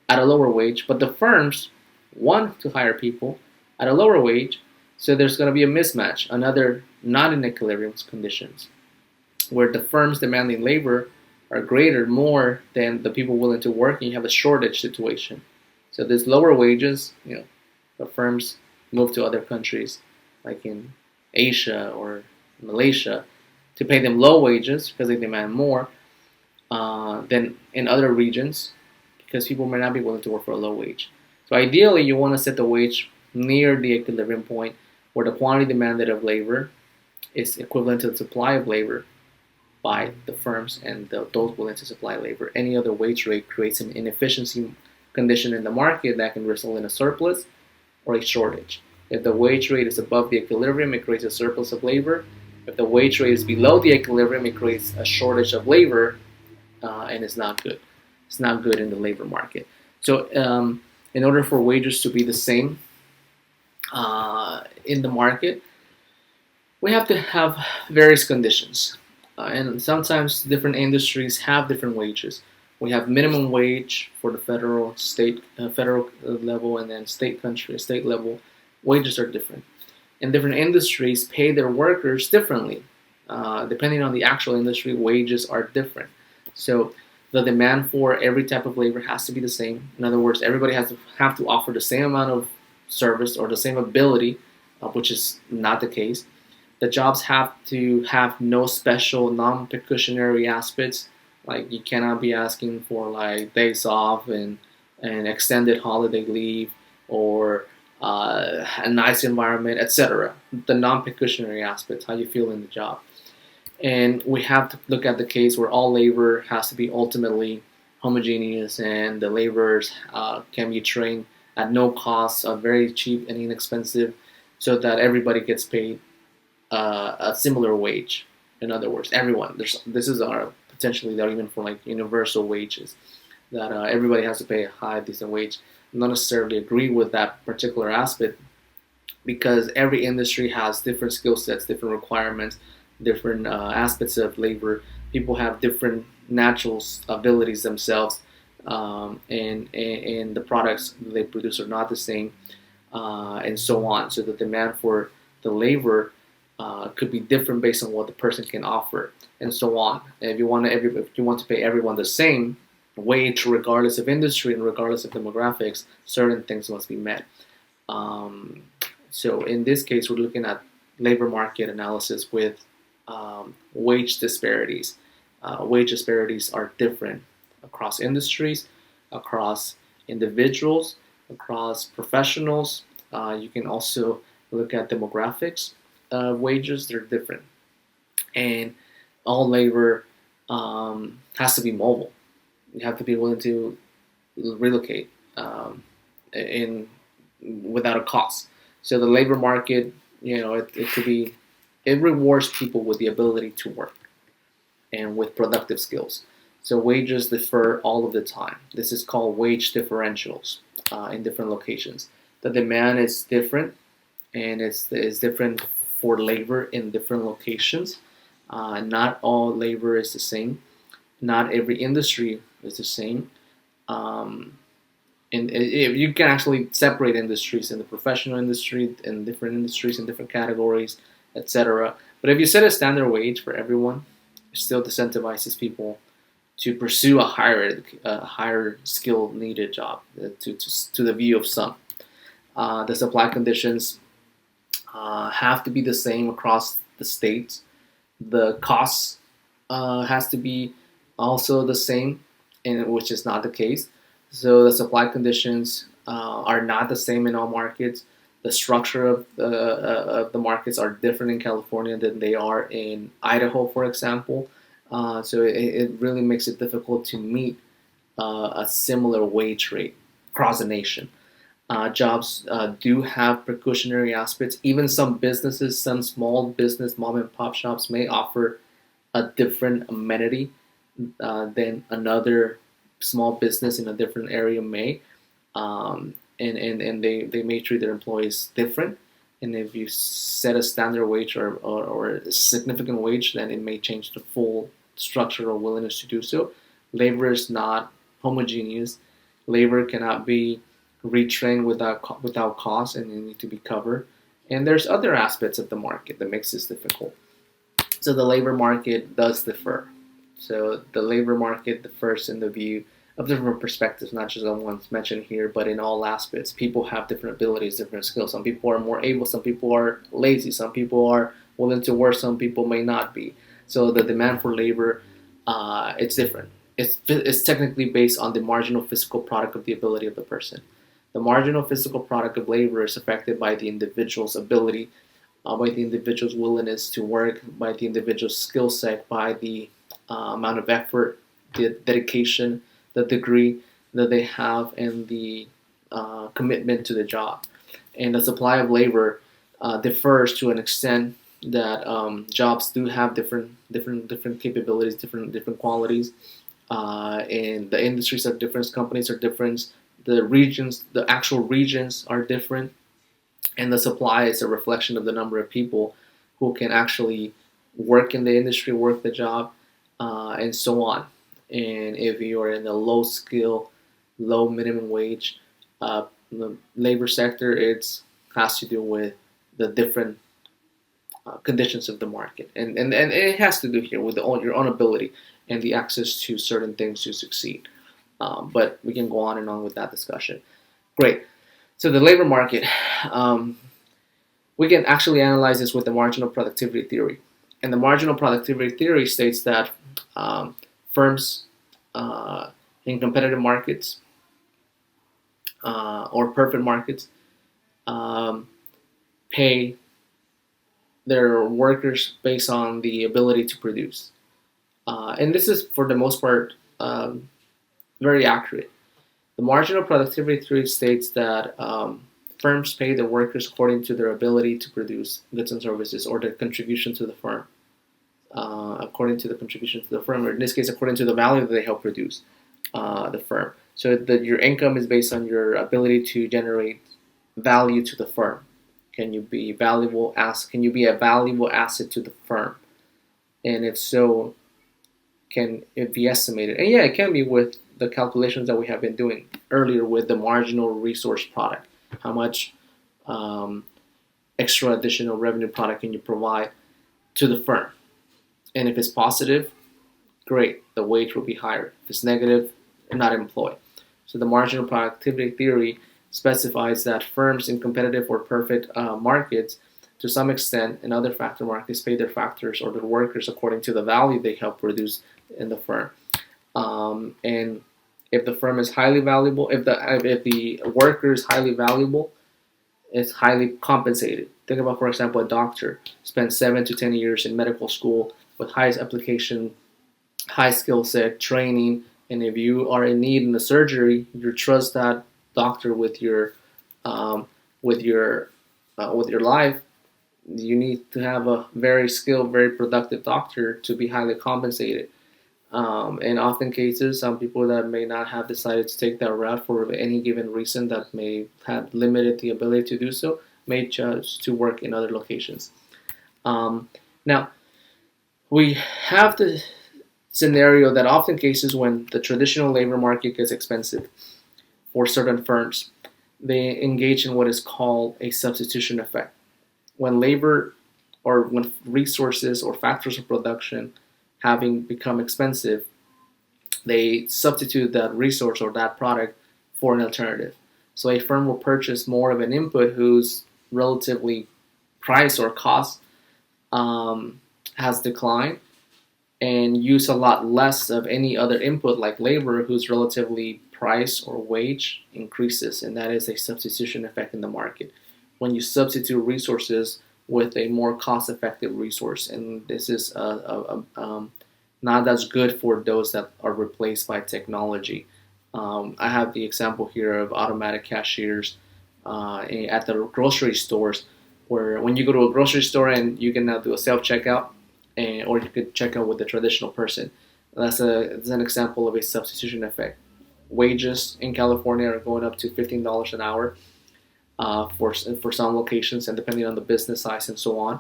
at a lower wage, but the firms want to hire people at a lower wage, so there's going to be a mismatch, another not in equilibrium conditions, where the firms demanding labor are more than the people willing to work, and you have a shortage situation. So there's lower wages, the firms move to other countries, like in Asia or Malaysia, to pay them low wages because they demand more than in other regions, because people may not be willing to work for a low wage. So ideally, you want to set the wage near the equilibrium point, where the quantity demanded of labor is equivalent to the supply of labor by the firms and those willing to supply labor. Any other wage rate creates an inefficiency condition in the market that can result in a surplus or a shortage. If the wage rate is above the equilibrium, it creates a surplus of labor. If the wage rate is below the equilibrium, it creates a shortage of labor, and it's not good. It's not good in the labor market. So in order for wages to be the same in the market, we have to have various conditions. And sometimes different industries have different wages. We have minimum wage for the federal level, and then state level. Wages are different. And different industries pay their workers differently. Depending on the actual industry, wages are different. So the demand for every type of labor has to be the same. In other words, everybody has to offer the same amount of service or the same ability, which is not the case. The jobs have to have no special non-pecuniary aspects. Like, you cannot be asking for like days off and extended holiday leave or a nice environment, etc. The non-pecuniary aspects, how you feel in the job. And we have to look at the case where all labor has to be ultimately homogeneous, and the laborers can be trained at no cost, very cheap and inexpensive, so that everybody gets paid a similar wage. In other words, everyone. This is our potentially the argument for like universal wages, that everybody has to pay a high, decent wage. I don't necessarily agree with that particular aspect, because every industry has different skill sets, different requirements, different aspects of labor. People have different natural abilities themselves, and the products they produce are not the same, and so on. So the demand for the labor could be different based on what the person can offer, and so on. And if you want to pay everyone the same wage, regardless of industry and regardless of demographics, certain things must be met. Um, so in this case, we're looking at labor market analysis with wage disparities. Wage disparities are different across industries, across individuals, across professionals. You can also look at demographics. Wages, they're different. And all labor has to be mobile. You have to be willing to relocate in without a cost. So the labor market, it could be, it rewards people with the ability to work and with productive skills. So wages differ all of the time. This is called wage differentials in different locations. The demand is different, and it's different for labor in different locations. Not all labor is the same. Not every industry is the same. Um, and you can actually separate industries in the professional industry and different industries in different categories, etc. But if you set a standard wage for everyone, it still disincentivizes people to pursue a higher skill needed job to the view of some. The supply conditions have to be the same across the states. The costs has to be also the same, and which is not the case. So the supply conditions are not the same in all markets. The structure of the markets are different in California than they are in Idaho, for example. So it really makes it difficult to meet a similar wage rate across the nation. Jobs do have precautionary aspects. Even some businesses, some small business mom and pop shops may offer a different amenity than another small business in a different area may. And they may treat their employees different. And if you set a standard wage or a significant wage, then it may change the full structure or willingness to do so. Labor is not homogeneous. Labor cannot be retrained without cost, and they need to be covered. And there's other aspects of the market that makes this difficult. So the labor market does differ. So the labor market differs in the view of different perspectives, not just the ones mentioned here, but in all aspects. People have different abilities, different skills. Some people are more able, some people are lazy, some people are willing to work, some people may not be. So the demand for labor, it's different. It's technically based on the marginal physical product of the ability of the person. The marginal physical product of labor is affected by the individual's ability, by the individual's willingness to work, by the individual's skill set, by the amount of effort, the dedication, the degree that they have, and the commitment to the job. And the supply of labor differs to an extent that jobs do have different capabilities, different qualities, and the industries are different, companies are different, the actual regions are different, and the supply is a reflection of the number of people who can actually work in the industry, work the job, and so on. And if you are in a low skill, low minimum wage the labor sector, it has to do with the different conditions of the market, and it has to do here with your own ability and the access to certain things to succeed. But we can go on and on with that discussion. Great. So the labor market, we can actually analyze this with the marginal productivity theory. And the marginal productivity theory states that firms in competitive markets or perfect markets pay their workers based on the ability to produce. And this is, for the most part, very accurate. The marginal productivity theory states that firms pay their workers according to their ability to produce goods and services, or their contribution to the firm, according to the contribution to the firm, or in this case, according to the value that they help produce the firm. So that your income is based on your ability to generate value to the firm. Can you be valuable? Can you be a valuable asset to the firm? And if so, can it be estimated? And yeah, it can be with the calculations that we have been doing earlier with the marginal resource product. How much extra additional revenue product can you provide to the firm? And if it's positive, great, the wage will be higher. If it's negative, not employed. So the marginal productivity theory specifies that firms in competitive or perfect markets, to some extent, in other factor markets, pay their factors or their workers according to the value they help produce in the firm. And if the firm is highly valuable, if the worker is highly valuable, it's highly compensated. Think about, for example, a doctor spends 7 to 10 years in medical school with highest application, high skill set, training, and if you are in need in a surgery, you trust that doctor with your life. You need to have a very skilled, very productive doctor to be highly compensated. In often cases, some people that may not have decided to take that route for any given reason that may have limited the ability to do so, may choose to work in other locations. Now, we have the scenario that often cases when the traditional labor market gets expensive for certain firms, they engage in what is called a substitution effect. When labor or when resources or factors of production having become expensive, they substitute that resource or that product for an alternative. So a firm will purchase more of an input whose relatively price or cost has declined, and use a lot less of any other input like labor whose relatively price or wage increases, and that is a substitution effect in the market. When you substitute resources with a more cost-effective resource, and this is not as good for those that are replaced by technology. I have the example here of automatic cashiers at the grocery stores, where when you go to a grocery store and you can now do a self-checkout, or you could check out with a traditional person. That's an example of a substitution effect. Wages in California are going up to $15 an hour for some locations, and depending on the business size and so on.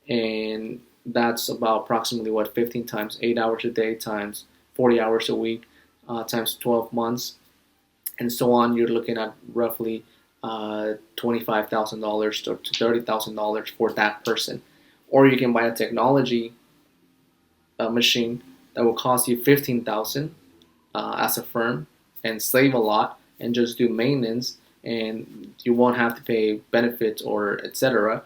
And that's about approximately 15 times 8 hours a day times 40 hours a week times 12 months and so on. You're looking at roughly $25,000 to $30,000 for that person. Or you can buy a technology machine that will cost you $15,000 as a firm and save a lot and just do maintenance, and you won't have to pay benefits or etc.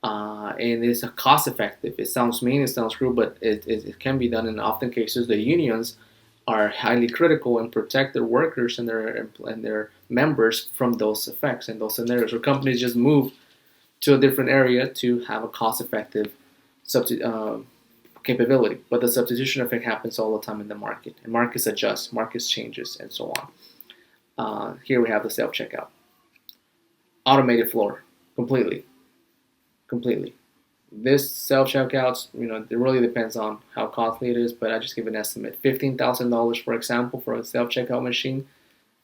And it's cost effective. It sounds mean, it sounds cruel, but it can be done. In often cases, the unions are highly critical and protect their workers and their members from those effects and those scenarios. Where companies just move to a different area to have a cost-effective capability. But the substitution effect happens all the time in the market. And markets adjust, markets changes, and so on. Here we have the self-checkout. Automated floor, completely. This self-checkouts, it really depends on how costly it is, but I just give an estimate. $15,000, for example, for a self-checkout machine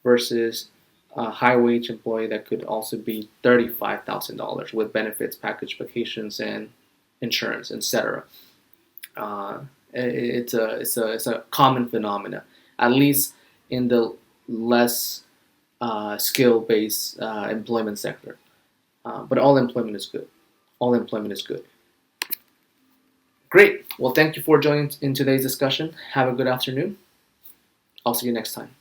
versus a high-wage employee that could also be $35,000 with benefits, package vacations, and insurance, etc. It's a common phenomena, at least in the less skill-based employment sector. But all employment is good. All employment is good. Great. Well, thank you for joining in today's discussion. Have a good afternoon. I'll see you next time.